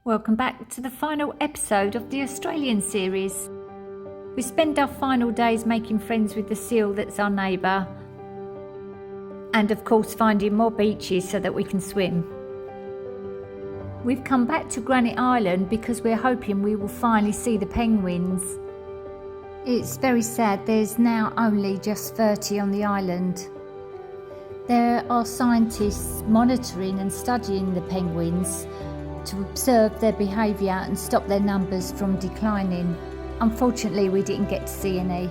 Welcome back to the final episode of the Australian series. We spend our final days making friends with the seal that's our neighbour, and of course finding more beaches so that we can swim. We've come back to Granite Island because we're hoping we will finally see the penguins. It's very sad there's now only just 30 on the island. There are scientists monitoring and studying the penguins to observe their behaviour and stop their numbers from declining. Unfortunately, we didn't get to see any.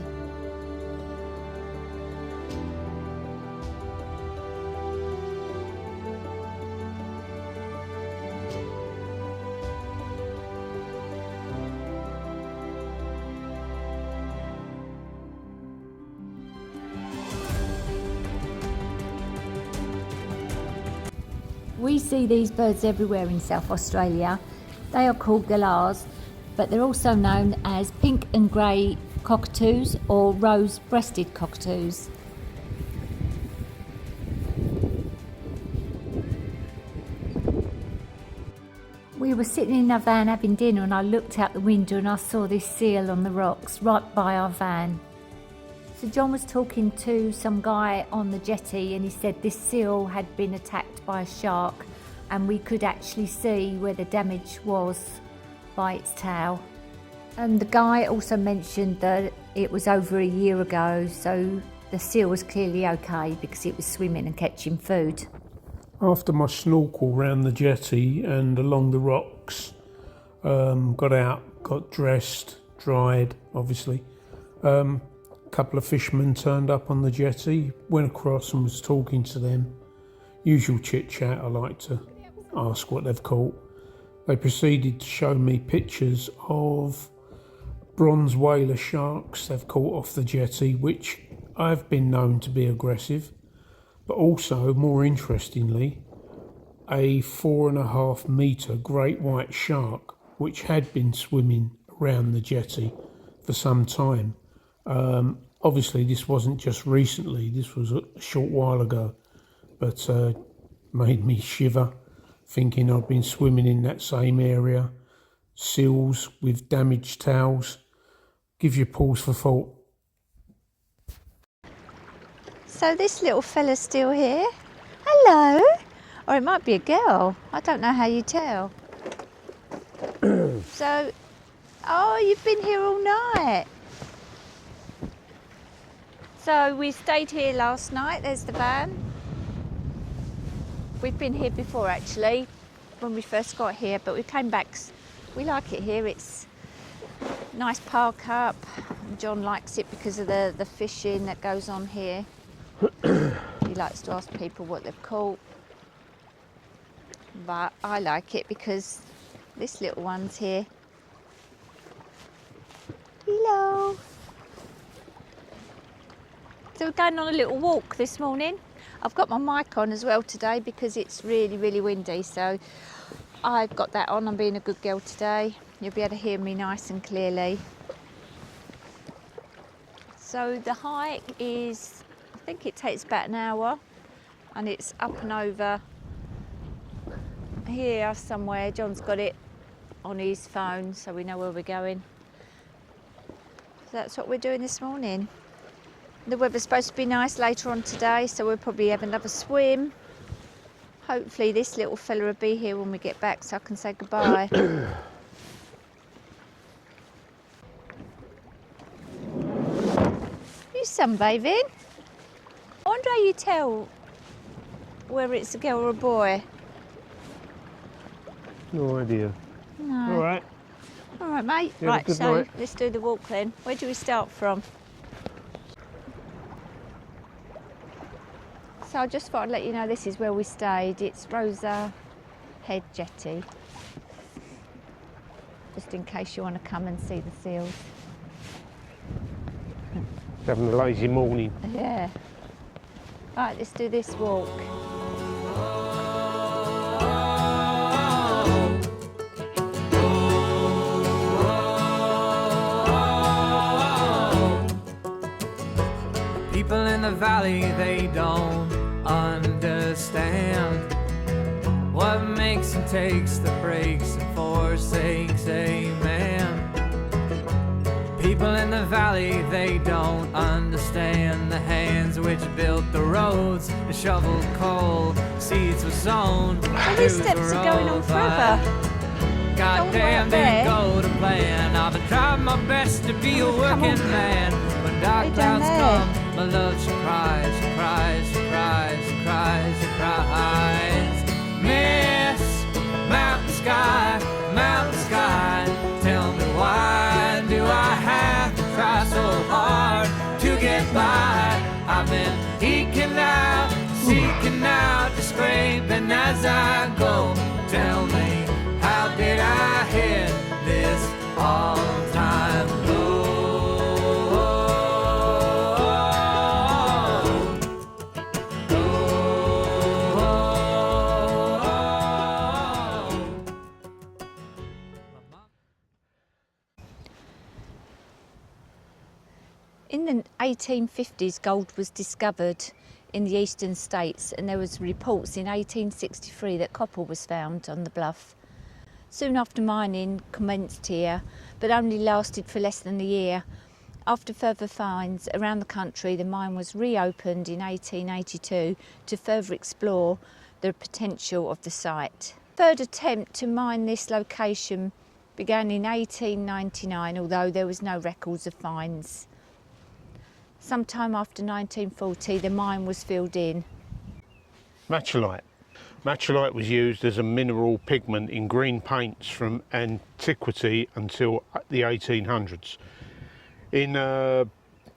We see these birds everywhere in South Australia. They are called galahs, but they're also known as pink and grey cockatoos or rose-breasted cockatoos. We were sitting in our van having dinner and I looked out the window and I saw this seal on the rocks right by our van. So John was talking to some guy on the jetty and he said this seal had been attacked by a shark and we could actually see where the damage was by its tail. And the guy also mentioned that it was over a year ago, so the seal was clearly okay because it was swimming and catching food. After my snorkel round the jetty and along the rocks, got out, got dressed, dried obviously. A couple of fishermen turned up on the jetty, went across and was talking to them. Usual chit chat, I like to ask what they've caught. They proceeded to show me pictures of bronze whaler sharks they've caught off the jetty, which I've been known to be aggressive, but also, more interestingly, a 4.5 metre great white shark which had been swimming around the jetty for some time. Obviously this wasn't just recently, this was a short while ago, but made me shiver thinking I'd been swimming in that same area. Seals with damaged tails give you pause for thought. So this little fella's still here. Hello. Or it might be a girl. I don't know how you tell. So, oh, you've been here all night. So we stayed here last night. There's the van. We've been here before actually, when we first got here, but we came back. We like it here. It's a nice park up. John likes it because of the fishing that goes on here. He likes to ask people what they've caught. But I like it because this little one's here. Hello. So we're going on a little walk this morning. I've got my mic on as well today because it's really, really windy. So I've got that on. I'm being a good girl today. You'll be able to hear me nice and clearly. So the hike is, I think it takes about an hour, and it's up and over here somewhere. John's got it on his phone so we know where we're going. So that's what we're doing this morning. The weather's supposed to be nice later on today, so we'll probably have another swim. Hopefully this little fella will be here when we get back so I can say goodbye. You sunbathing? I wonder how you tell whether it's a girl or a boy. No idea. No. All right. All right, mate. Yeah, right, good so night. let's do the walk then. Where do we start from? So I just thought I'd let you know this is where we stayed. It's Rosa Head Jetty. Just in case you want to come and see the seals. Having a lazy morning. Yeah. Right, let's do this walk. People in the valley, they don't understand What makes and takes the breaks and forsakes a man? People in the valley, they don't understand the hands which built the roads and shoveled coal. Seeds were sown. Well, these steps are going on forever. Goddamn, didn't go to plan. I've been trying my best to be a working man. When dark clouds come, my love, she cries, she cries, she cries, she cries, she cries. Miss, mountain sky, tell me why do I have to try so hard to get by? I've been eking out, seeking out, just scraping as I go. Tell me, how did I hit this all-time low? In the 1850s, gold was discovered in the eastern states, and there was reports in 1863 that copper was found on the bluff. Soon after, mining commenced here, but only lasted for less than a year. After further finds around the country, the mine was reopened in 1882 to further explore the potential of the site. Third attempt to mine this location began in 1899, although there was no records of finds. Sometime after 1940, the mine was filled in. Matcholite. Matcholite was used as a mineral pigment in green paints from antiquity until the 1800s. In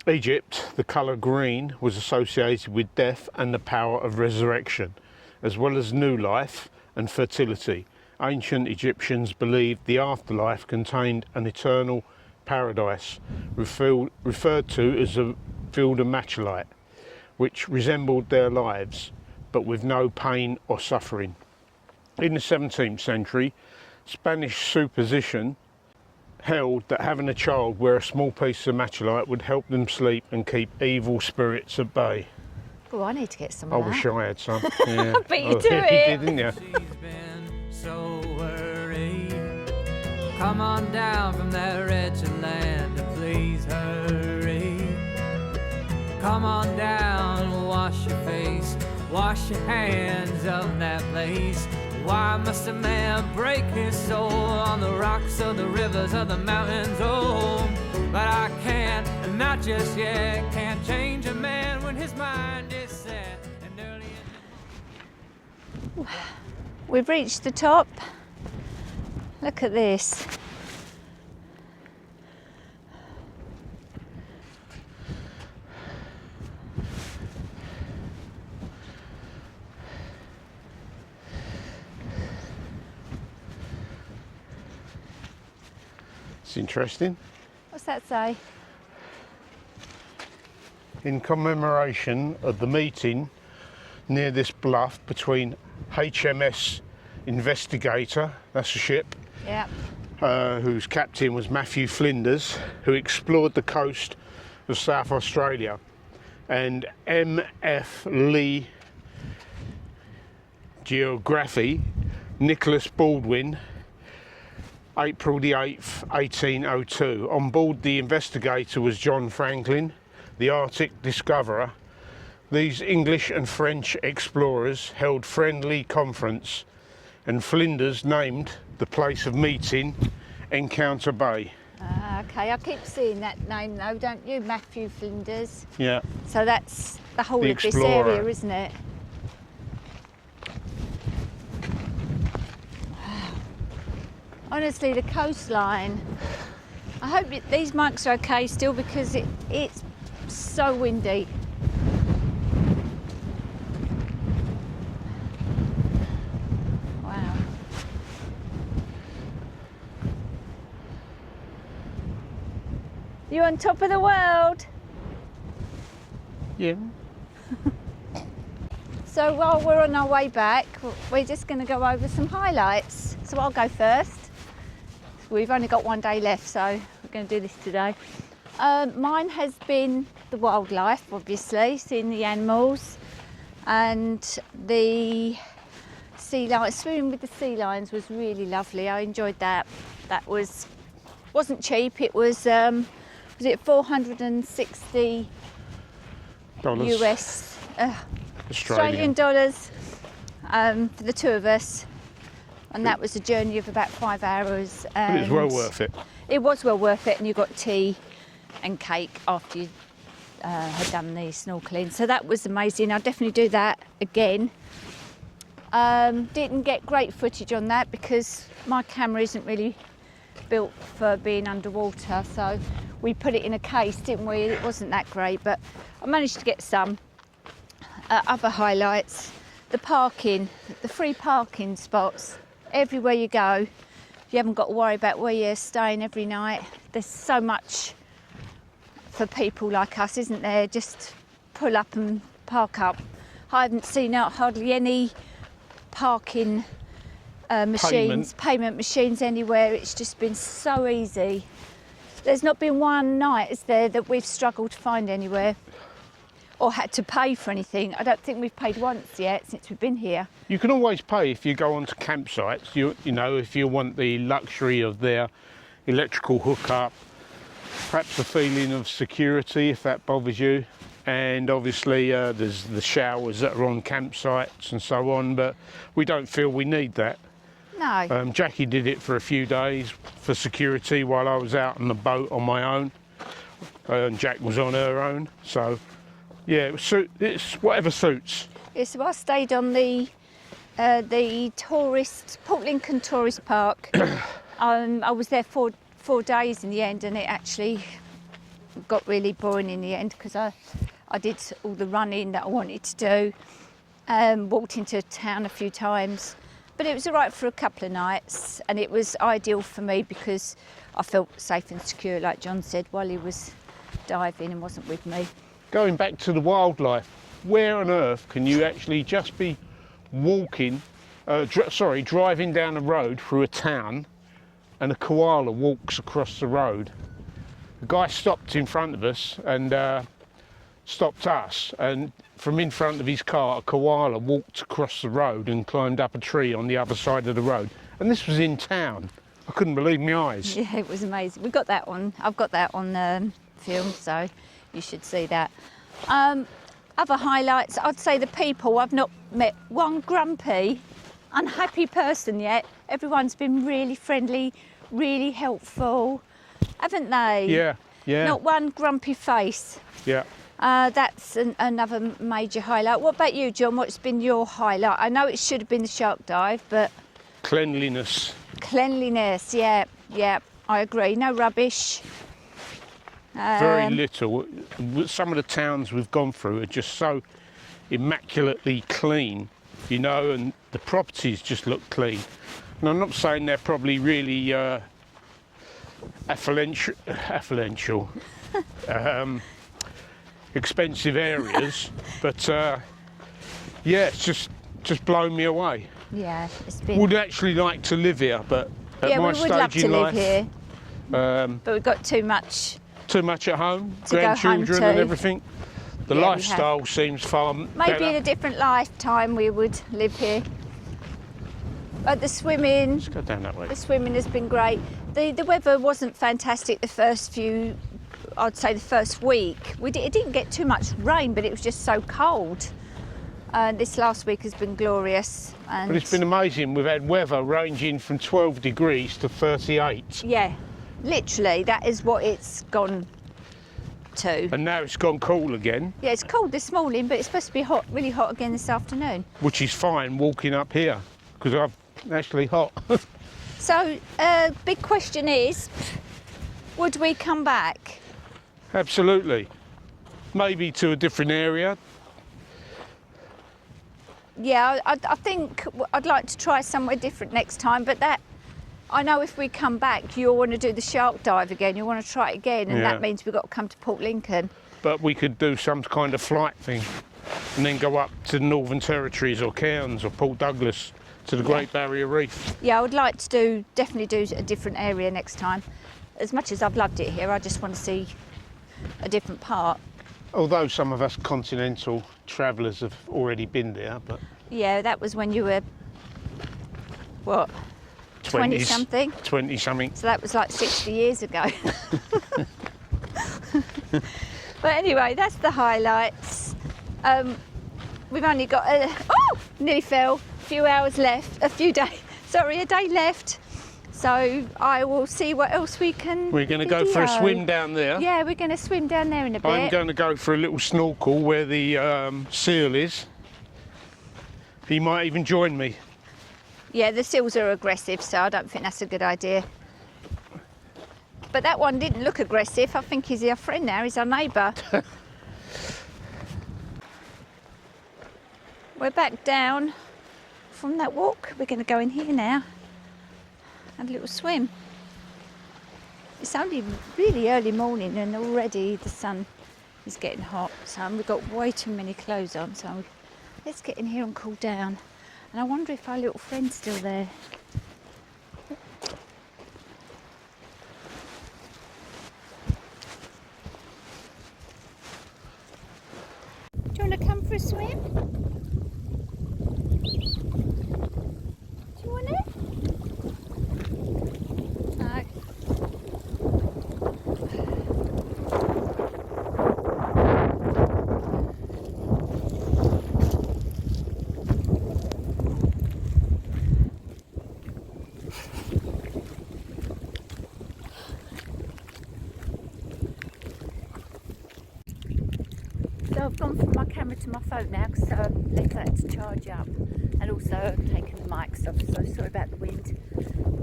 Egypt, the colour green was associated with death and the power of resurrection, as well as new life and fertility. Ancient Egyptians believed the afterlife contained an eternal paradise, referred to as a field of matcholite, which resembled their lives, but with no pain or suffering. In the 17th century, Spanish superstition held that having a child wear a small piece of matcholite would help them sleep and keep evil spirits at bay. Oh, I need to get some I of that. wish I had some. Yeah. I bet you do You it. did, didn't you? She's been so worried. Come on down from that wretched land and please hurry. Come on down, wash your face, wash your hands of that place. Why must a man break his soul on the rocks of the rivers of the mountains? Oh, but I can't, and not just yet. Can't change a man when his mind is set. And early in We've reached the top. Look at this. It's interesting. What's that say? In commemoration of the meeting near this bluff between HMS Investigator, that's a ship, Yeah. whose captain was Matthew Flinders, who explored the coast of South Australia, and M.F. Lee Geography, Nicholas Baldwin, April the 8th, 1802. On board the Investigator was John Franklin, the Arctic discoverer. These English and French explorers held friendly conference, and Flinders named the place of meeting Encounter Bay. Okay, I keep seeing that name though, don't you, Matthew Flinders? Yeah. So that's the whole The of this explorer. area, isn't it? Wow. Honestly, the coastline. I hope these mics are okay still because it's so windy. Wow. You're on top of the world. Yeah. So while we're on our way back, we're just going to go over some highlights. So I'll go first. We've only got one day left, so we're going to do this today. Mine has been the wildlife, obviously, seeing the animals and the sea lions. Swimming with the sea lions was really lovely. I enjoyed that. That wasn't cheap. It was it $460 US Australian dollars for the two of us, and that was a journey of about 5 hours. But it was well worth it. It was well worth it, and you got tea and cake after you had done the snorkeling, so that was amazing. I'll definitely do that again. Didn't get great footage on that because my camera isn't really built for being underwater, so we put it in a case, didn't we? It wasn't that great, but I managed to get some. Other highlights, the parking, the free parking spots everywhere you go. You haven't got to worry about where you're staying every night. There's so much for people like us, isn't there? Just pull up and park up. I haven't seen hardly any parking payment machines anywhere. It's just been so easy. There's not been one night, is there, that we've struggled to find anywhere or had to pay for anything. I don't think we've paid once yet since we've been here. You can always pay if you go onto campsites. You know, if you want the luxury of their electrical hookup, perhaps a feeling of security if that bothers you, and obviously there's the showers that are on campsites and so on, but we don't feel we need that. No. Jackie did it for a few days for security while I was out on the boat on my own, and Jack was on her own, so yeah, it's whatever suits. Yeah, so I stayed on the Port Lincoln Tourist Park. I was there 4 days in the end, and it actually got really boring in the end because I did all the running that I wanted to do, walked into town a few times, but it was all right for a couple of nights, and it was ideal for me because I felt safe and secure, like John said, while he was diving and wasn't with me. Going back to the wildlife, where on earth can you actually just be walking, driving down a road through a town and a koala walks across the road? The guy stopped in front of us and stopped us, and from in front of his car a koala walked across the road and climbed up a tree on the other side of the road, and this was in town. I couldn't believe my eyes. Yeah, it was amazing. We got that on. I've got that on film, so you should see that. Other highlights, I'd say the people. I've not met one grumpy, unhappy person yet. Everyone's been really friendly, really helpful, haven't they? Yeah. Not one grumpy face. Yeah. That's another major highlight. What about you, John? What's been your highlight? I know it should have been the shark dive, but... Cleanliness. Cleanliness, yeah, I agree. No rubbish. Very little. Some of the towns we've gone through are just so immaculately clean, you know, and the properties just look clean. And I'm not saying they're probably really affluential, expensive areas, but yeah, it's just blown me away. Yeah, it's been... Would actually like to live here, but at yeah, my we would love stage to in live life, here, but we've got too much at home, to go home grandchildren to. And everything. The Yeah, we lifestyle seems far maybe better. in a different lifetime we would live here. But the swimming, Let's go down that way. the swimming has been great. The weather wasn't fantastic the first few, I'd say the first week. It didn't get too much rain, but it was just so cold. This last week has been glorious. And But it's been amazing. We've had weather ranging from 12 degrees to 38. yeah, literally, that is what it's gone to. And now it's gone cool again, Yeah, it's cold this morning, but it's supposed to be hot, really hot again this afternoon. which is fine walking up here, because I'm actually hot. So, big question is, would we come back? Absolutely. Maybe to a different area. Yeah, I think I'd like to try somewhere different next time, but that, I know if we come back, you'll want to do the shark dive again, you'll want to try it again, and Yeah. that means we've got to come to Port Lincoln. But we could do some kind of flight thing and then go up to the Northern Territories or Cairns or Port Douglas to the Great Barrier Reef. Yeah, I would like to definitely do a different area next time. As much as I've loved it here, I just want to see a different part. Although some of us continental travellers have already been there, but Yeah, that was when you were what, 20 something? 20 something. So that was like 60 years ago. But anyway, that's the highlights. We've only got nearly fell. A day left. So I will see what else we can We're going to go for a swim down there. Yeah, we're going to swim down there in a bit. I'm going to go for a little snorkel where the seal is. He might even join me. Yeah, the seals are aggressive, so I don't think that's a good idea. But that one didn't look aggressive. I think he's our friend now, he's our neighbour. We're back down from that walk. We're going to go in here now. Have a little swim. It's only really early morning and already the sun is getting hot. So we've got way too many clothes on. So let's get in here and cool down. And I wonder if our little friend's still there. Do you want to come for a swim? Do you want it? No. So I've gone from my camera to my phone now because I left that to charge up, and also I've taken the mics off, so sorry about the wind.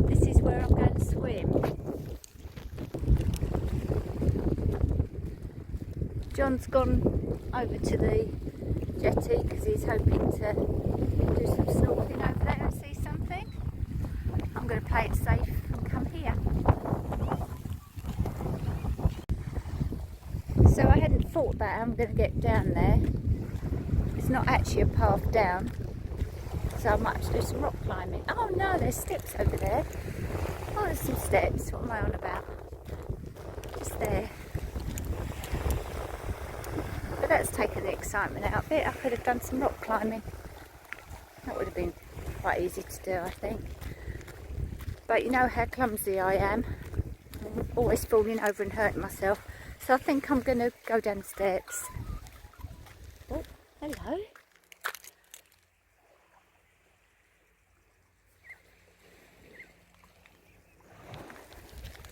This is where I'm going to swim. John's gone over to the jetty because he's hoping to do some snorkeling over there and see something. I'm going to play it safe and come here. So I hadn't thought about how I'm going to get down there. It's not actually a path down, so I might have to do some rock climbing. Oh no, there's steps over there. Oh, there's some steps. What am I on about? Just there. But that's taken the excitement out of it. I could have done some rock climbing. That would have been quite easy to do, I think. But you know how clumsy I am. I'm always falling over and hurting myself. So I think I'm going to go down the steps. Oh, hello.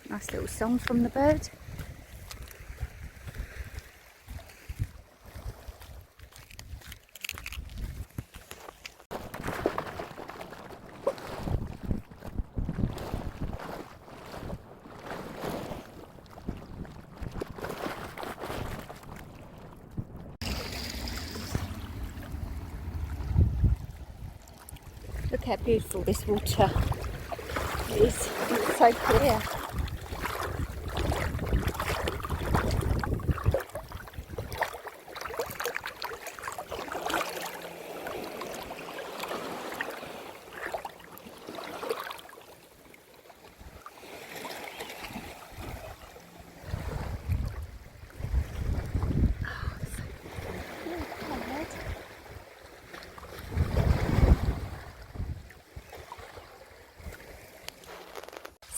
Nice little song from the bird. Look how beautiful this water is. It's so clear.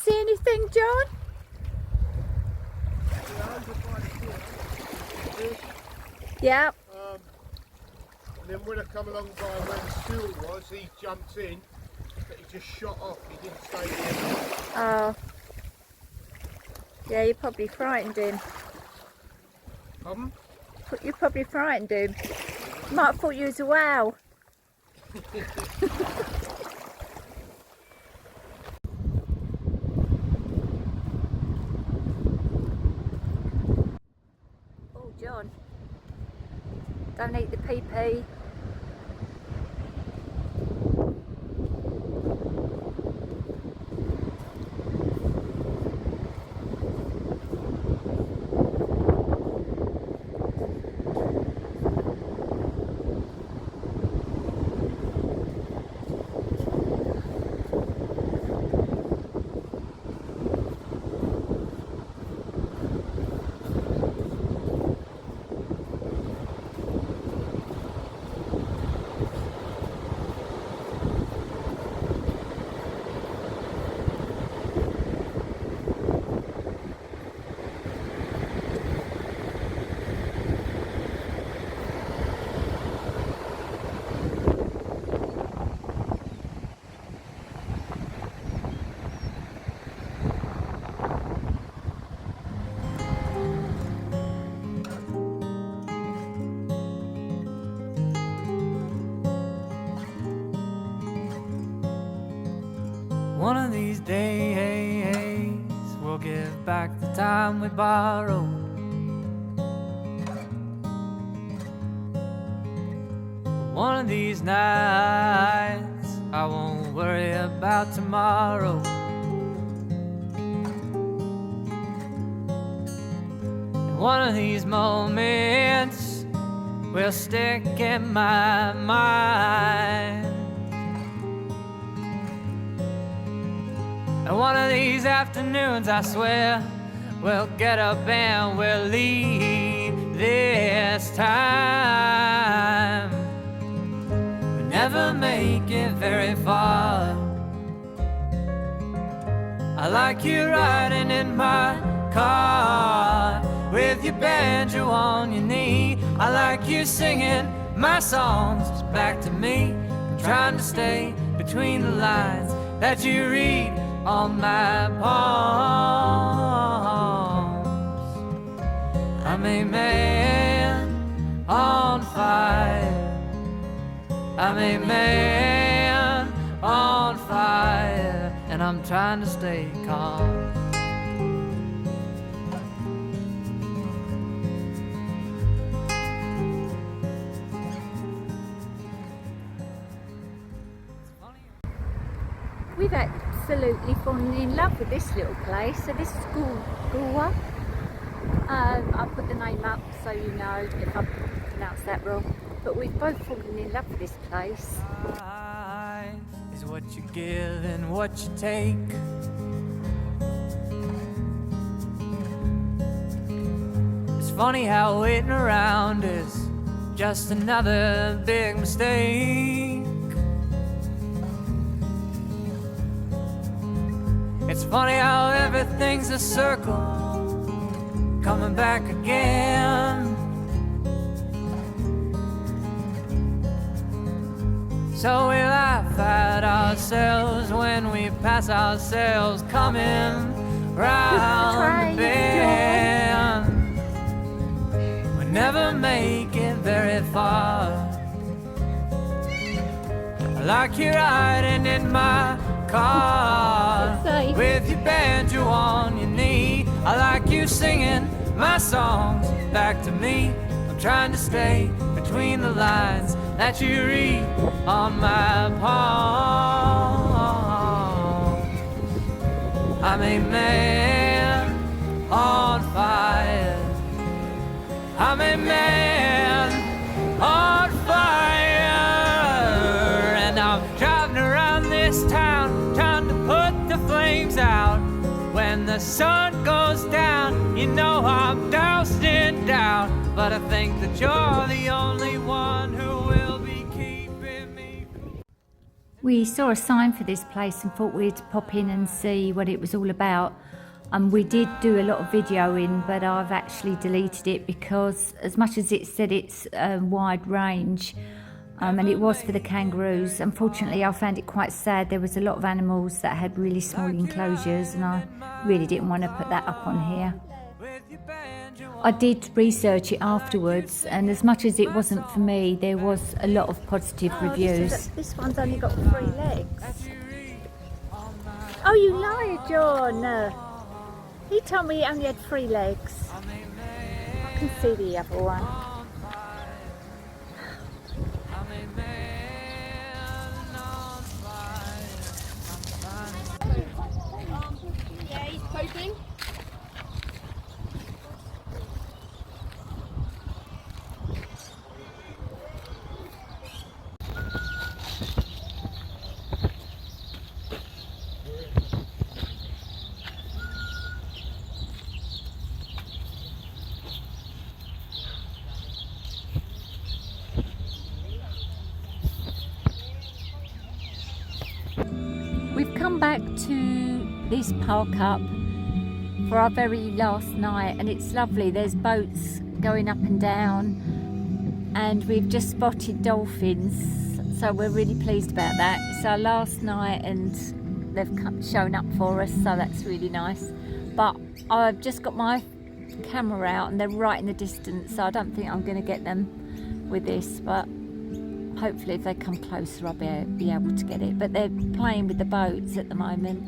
See anything, John? Yeah. And then when I come along by where the stool was, he jumped in, but he just shot off. He didn't stay there. Oh. Yeah, you probably frightened him. Pardon? You probably frightened him. Might have thought you was a wow. Oh, John. Don't eat the pee-pee. these days we'll give back the time we borrowed. One of these nights I won't worry about tomorrow. And one of these moments will stick in my mind. And one of these afternoons, I swear, we'll get up and we'll leave this time. We'll never make it very far. I like you riding in my car with your banjo on your knee. I like you singing my songs back to me. I'm trying to stay between the lines that you read on my palms. I'm a man on fire. I'm a man on fire, and I'm trying to stay calm. We've absolutely fallen in love with this little place. So this is Goolwa. I'll put the name up so you know if I pronounce that wrong. But we've both fallen in love with this place. Life is what you give and what you take. It's funny how waiting around is just another big mistake. It's funny how everything's a circle, coming back again. So we laugh at ourselves when we pass ourselves coming round the bend. We never make it very far. I like you riding in my car with your banjo on your knee. I like you singing my songs back to me. I'm trying to stay between the lines that you read on my palm. I'm a man on fire. I'm a man on fire, and I'm driving around this town trying to put the flames out. When the sun goes down, you know I'm dousing down. But I think that you're the only one who will be keeping me. We saw a sign for this place and thought we'd pop in and see what it was all about. We did do a lot of videoing, but I've actually deleted it because as much as it said it's a wide range, and it was for the kangaroos, unfortunately I found it quite sad. There was a lot of animals that had really small enclosures, and I really didn't want to put that up on here. I did research it afterwards, and as much as it wasn't for me, there was a lot of positive reviews. This one's only got 3 legs. Oh, you liar, John! He told me it only had 3 legs. I can see the other one. Yeah, he's pooping. We've come back to this park up for our very last night, and it's lovely. There's boats going up and down, and we've just spotted dolphins, so we're really pleased about that. It's our last night and they've shown up for us, so that's really nice. But I've just got my camera out and they're right in the distance, so I don't think I'm going to get them with this, but hopefully if they come closer I'll be able to get it. But they're playing with the boats at the moment.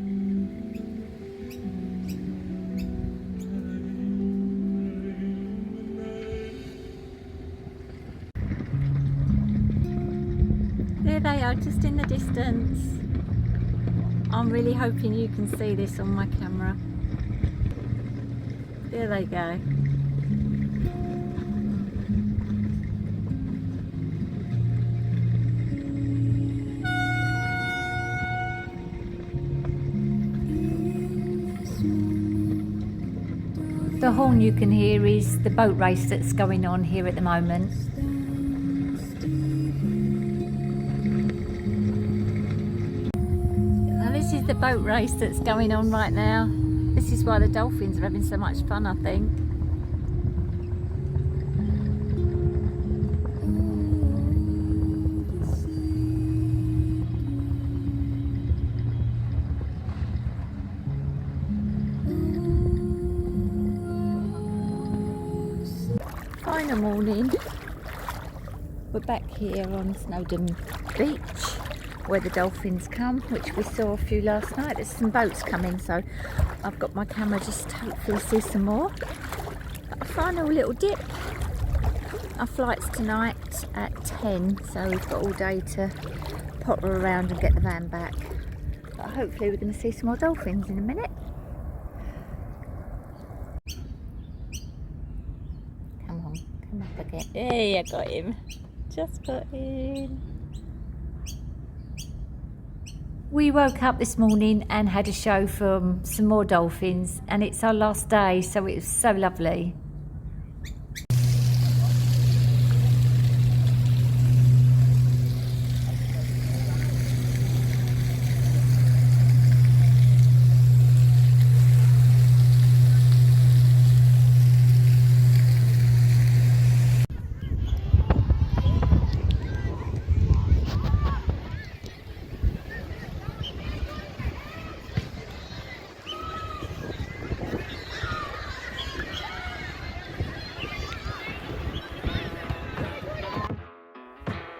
go, just in the distance. I'm really hoping you can see this on my camera. There they go. The horn you can hear is the boat race that's going on here at the moment. Now this is the boat race that's going on right now. This is why the dolphins are having so much fun, I think. Final morning. We're back here on Snowdon Beach where the dolphins come, which we saw a few last night. There's some boats coming, so I've got my camera just to hopefully see some more. But a final little dip. Our flight's tonight at 10, so we've got all day to potter around and get the van back. But hopefully we're going to see some more dolphins in a minute. Come on, come up again. Hey, I got him. Just got in. We woke up this morning and had a show from some more dolphins, and it's our last day, so it was so lovely.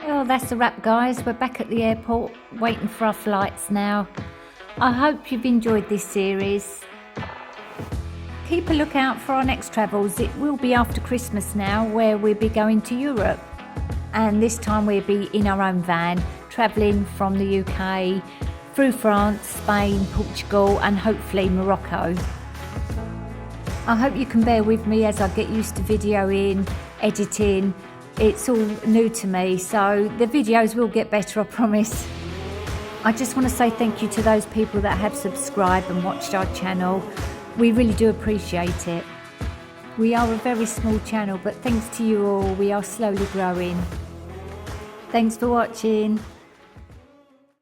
Well, that's a wrap, guys. We're back at the airport waiting for our flights now. I hope you've enjoyed this series. Keep a lookout for our next travels. It will be after Christmas now, where we'll be going to Europe, and this time we'll be in our own van, travelling from the UK through France, Spain, Portugal and hopefully Morocco. I hope you can bear with me as I get used to videoing, editing. It's all new to me, so the videos will get better, I promise. I just want to say thank you to those people that have subscribed and watched our channel. We really do appreciate it. We are a very small channel, but thanks to you all, we are slowly growing. Thanks for watching.